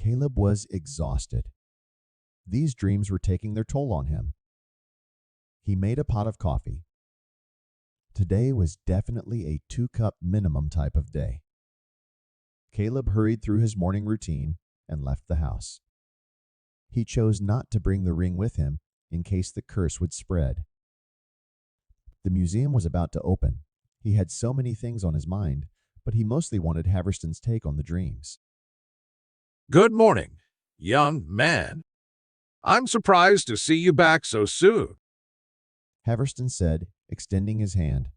Caleb was exhausted. These dreams were taking their toll on him. He made a pot of coffee. Today was definitely a 2-cup minimum type of day. Caleb hurried through his morning routine and left the house. He chose not to bring the ring with him in case the curse would spread. The museum was about to open. He had so many things on his mind, but he mostly wanted Haverston's take on the dreams. Good morning, young man. I'm surprised to see you back so soon. Haverston said, extending his hand.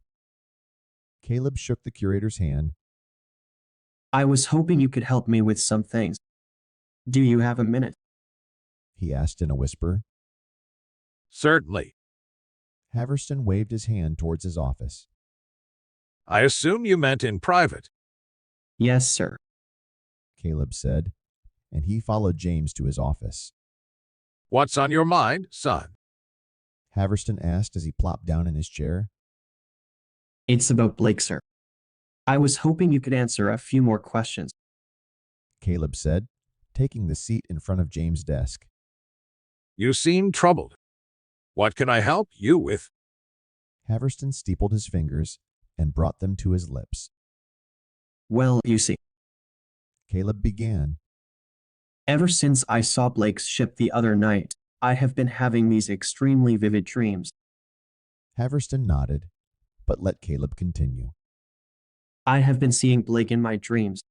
Caleb shook the curator's hand. I was hoping you could help me with some things. Do you have a minute? He asked in a whisper. Certainly. Haverston waved his hand towards his office. I assume you meant in private. Yes, sir. Caleb said, and he followed James to his office. What's on your mind, son? Haverston asked as he plopped down in his chair. It's about Blake, sir. I was hoping you could answer a few more questions. Caleb said, taking the seat in front of James' desk. You seem troubled. What can I help you with? Haverston steepled his fingers and brought them to his lips. Well, you see, Caleb began. ever since I saw Blake's ship the other night, I have been having these extremely vivid dreams. Haverston nodded, but let Caleb continue. I have been seeing Blake in my dreams.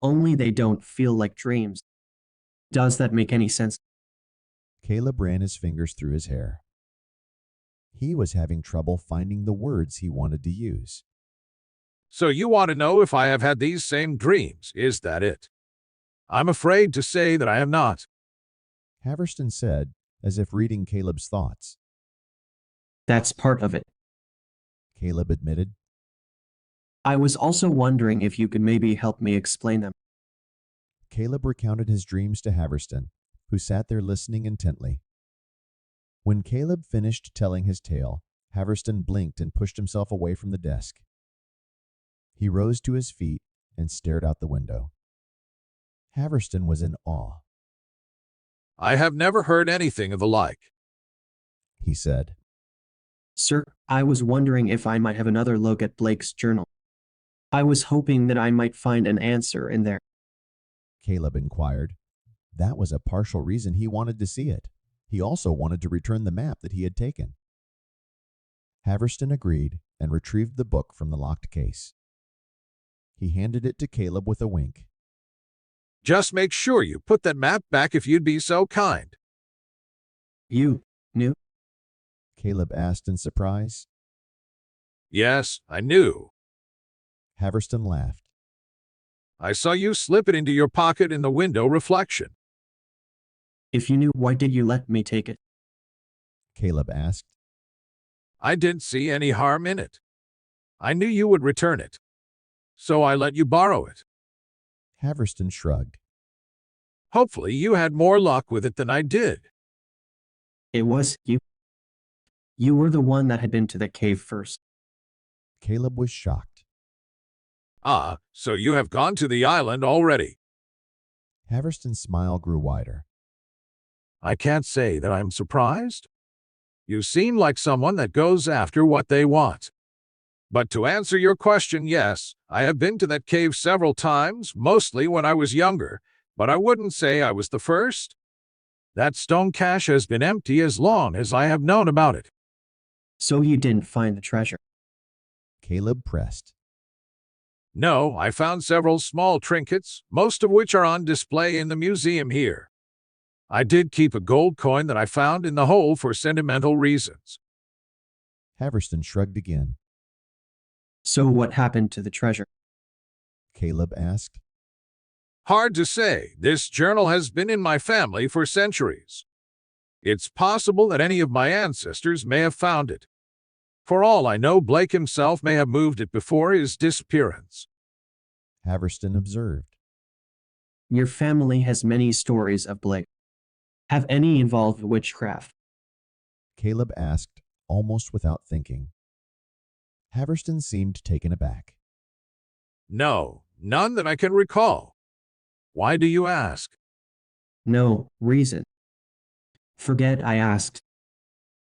Only they don't feel like dreams. Does that make any sense? Caleb ran his fingers through his hair. He was having trouble finding the words he wanted to use. So you want to know if I have had these same dreams, is that it? I'm afraid to say that I have not. Haverston said, as if reading Caleb's thoughts. That's part of it. Caleb admitted. I was also wondering if you could maybe help me explain them. Caleb recounted his dreams to Haverston, who sat there listening intently. When Caleb finished telling his tale, Haverston blinked and pushed himself away from the desk. He rose to his feet and stared out the window. Haverston was in awe. I have never heard anything of the like. He said. Sir, I was wondering if I might have another look at Blake's journal. I was hoping that I might find an answer in there. Caleb inquired. That was a partial reason he wanted to see it. He also wanted to return the map that he had taken. Haverston agreed and retrieved the book from the locked case. He handed it to Caleb with a wink. Just make sure you put that map back if you'd be so kind. You knew? Caleb asked in surprise. Yes, I knew. Haverston laughed. I saw you slip it into your pocket in the window reflection. If you knew, why did you let me take it? Caleb asked. I didn't see any harm in it. I knew you would return it. So I let you borrow it. Haverston shrugged. Hopefully you had more luck with it than I did. It was you. You were the one that had been to the cave first. Caleb was shocked. Ah, so you have gone to the island already. Haverston's smile grew wider. I can't say that I'm surprised. You seem like someone that goes after what they want. But to answer your question, yes, I have been to that cave several times, mostly when I was younger, but I wouldn't say I was the first. That stone cache has been empty as long as I have known about it. So you didn't find the treasure? Caleb pressed. No, I found several small trinkets, most of which are on display in the museum here. I did keep a gold coin that I found in the hole for sentimental reasons. Haverston shrugged again. So what happened to the treasure? Caleb asked. Hard to say. This journal has been in my family for centuries. It's possible that any of my ancestors may have found it. For all I know, Blake himself may have moved it before his disappearance. Haverston observed. Your family has many stories of Blake. Have any involved witchcraft? Caleb asked, almost without thinking. Haverston seemed taken aback. No, none that I can recall. Why do you ask? No reason. Forget I asked.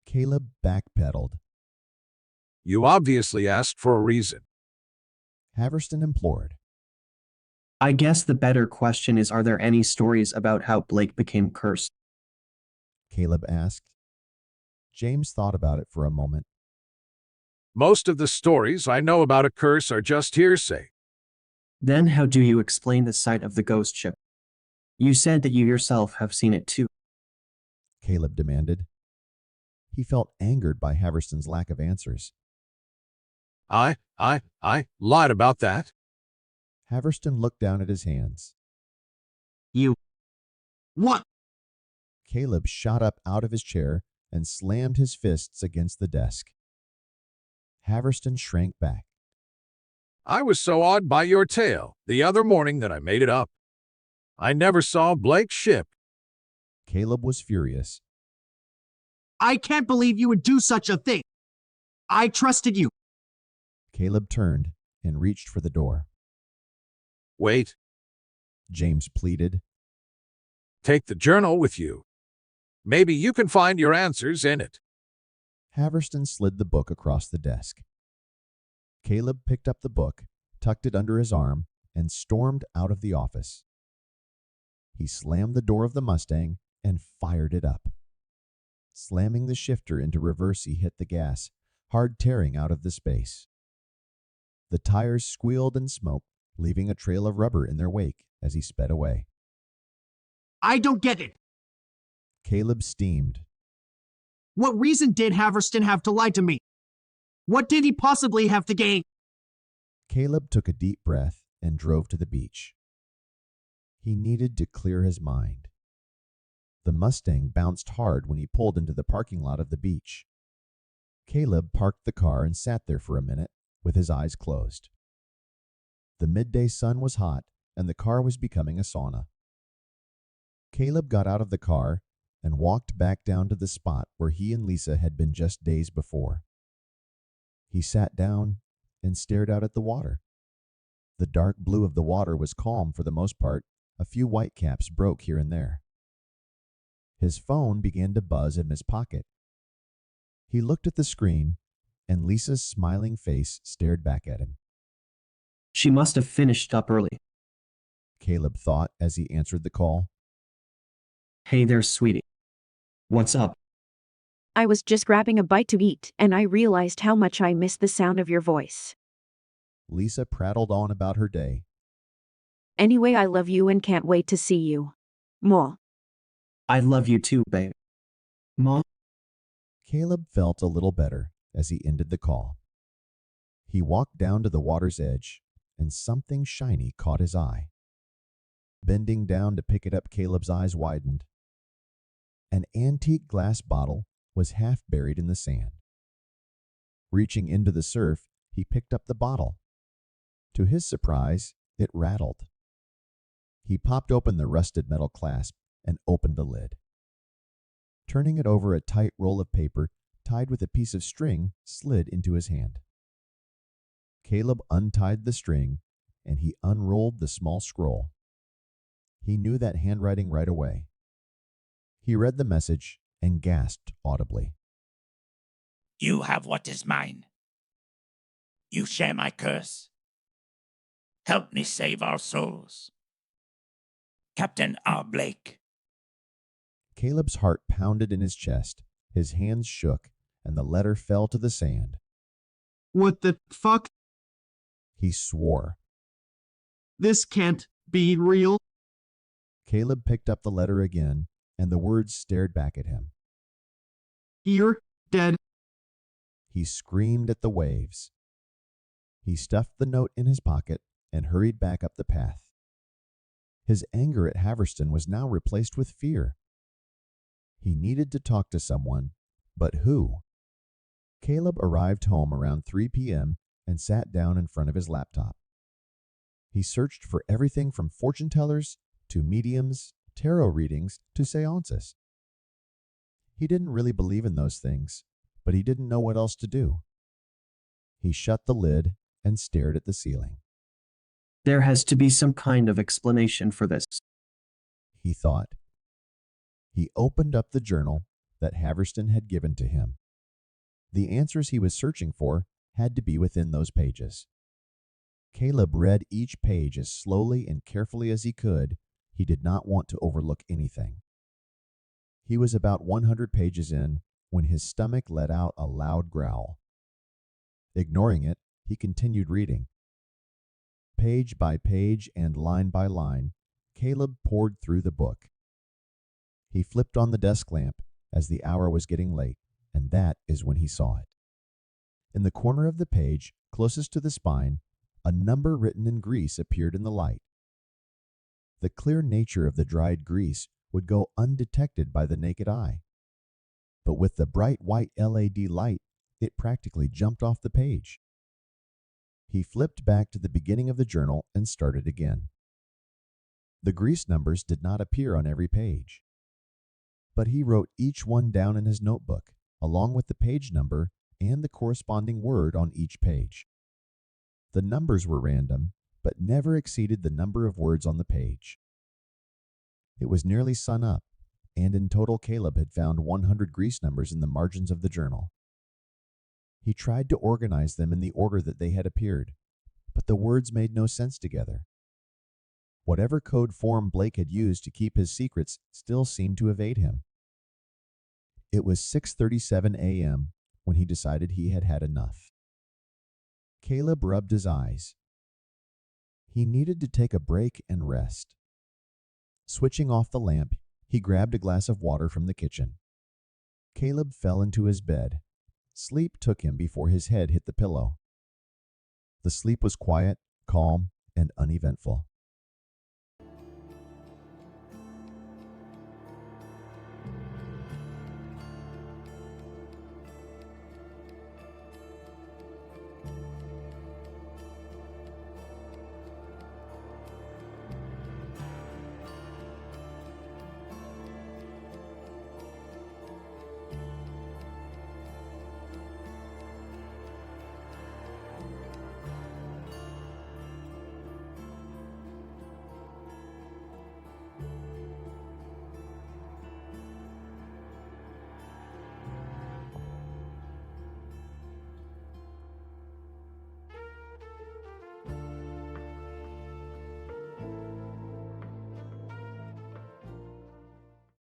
Caleb backpedaled. You obviously asked for a reason. Haverston implored. I guess the better question is, are there any stories about how Blake became cursed? Caleb asked. James thought about it for a moment. Most of the stories I know about a curse are just hearsay. Then how do you explain the sight of the ghost ship? You said that you yourself have seen it too. Caleb demanded. He felt angered by Haverston's lack of answers. I lied about that. Haverston looked down at his hands. You. What? Caleb shot up out of his chair and slammed his fists against the desk. Haverston shrank back. I was so awed by your tale the other morning that I made it up. I never saw Blake's ship. Caleb was furious. I can't believe you would do such a thing. I trusted you. Caleb turned and reached for the door. Wait, James pleaded. take the journal with you. Maybe you can find your answers in it. Haverston slid the book across the desk. Caleb picked up the book, tucked it under his arm, and stormed out of the office. He slammed the door of the Mustang and fired it up. Slamming the shifter into reverse, he hit the gas, hard tearing out of the space. The tires squealed and smoked, leaving a trail of rubber in their wake as he sped away. I don't get it. Caleb steamed. What reason did Haverston have to lie to me? What did he possibly have to gain? Caleb took a deep breath and drove to the beach. He needed to clear his mind. The Mustang bounced hard when he pulled into the parking lot of the beach. Caleb parked the car and sat there for a minute with his eyes closed. The midday sun was hot and the car was becoming a sauna. Caleb got out of the car and walked back down to the spot where he and Lisa had been just days before. He sat down and stared out at the water. The dark blue of the water was calm for the most part. A few whitecaps broke here and there. His phone began to buzz in his pocket. He looked at the screen, and Lisa's smiling face stared back at him. She must have finished up early. Caleb thought as he answered the call. Hey there, sweetie. What's up? I was just grabbing a bite to eat, and I realized how much I missed the sound of your voice. Lisa prattled on about her day. Anyway, I love you and can't wait to see you. More. I love you too, babe. Mom? Caleb felt a little better as he ended the call. He walked down to the water's edge, and something shiny caught his eye. Bending down to pick it up, Caleb's eyes widened. An antique glass bottle was half buried in the sand. Reaching into the surf, he picked up the bottle. To his surprise, it rattled. He popped open the rusted metal clasp and opened the lid. Turning it over, a tight roll of paper tied with a piece of string slid into his hand. Caleb untied the string and he unrolled the small scroll. He knew that handwriting right away. He read the message and gasped audibly. You have what is mine. You share my curse. Help me save our souls. Captain R. Blake. Caleb's heart pounded in his chest, his hands shook, and the letter fell to the sand. What the fuck? He swore. This can't be real. Caleb picked up the letter again, and the words stared back at him. You're dead. He screamed at the waves. He stuffed the note in his pocket and hurried back up the path. His anger at Haverston was now replaced with fear. He needed to talk to someone, but who? Caleb arrived home around 3 p.m. and sat down in front of his laptop. He searched for everything from fortune tellers to mediums, tarot readings to seances. He didn't really believe in those things, but he didn't know what else to do. He shut the lid and stared at the ceiling. There has to be some kind of explanation for this. He thought. He opened up the journal that Haverston had given to him. The answers he was searching for had to be within those pages. Caleb read each page as slowly and carefully as he could. He did not want to overlook anything. He was about 100 pages in when his stomach let out a loud growl. Ignoring it, he continued reading. Page by page and line by line, Caleb pored through the book. He flipped on the desk lamp as the hour was getting late, and that is when he saw it. In the corner of the page, closest to the spine, a number written in grease appeared in the light. The clear nature of the dried grease would go undetected by the naked eye. But with the bright white LED light, it practically jumped off the page. He flipped back to the beginning of the journal and started again. The grease numbers did not appear on every page, but he wrote each one down in his notebook, along with the page number and the corresponding word on each page. The numbers were random, but never exceeded the number of words on the page. It was nearly sun up, and in total Caleb had found 100 grease numbers in the margins of the journal. He tried to organize them in the order that they had appeared, but the words made no sense together. Whatever code form Blake had used to keep his secrets still seemed to evade him. It was 6:37 a.m. when he decided he had had enough. Caleb rubbed his eyes. He needed to take a break and rest. Switching off the lamp, he grabbed a glass of water from the kitchen. Caleb fell into his bed. Sleep took him before his head hit the pillow. The sleep was quiet, calm, and uneventful.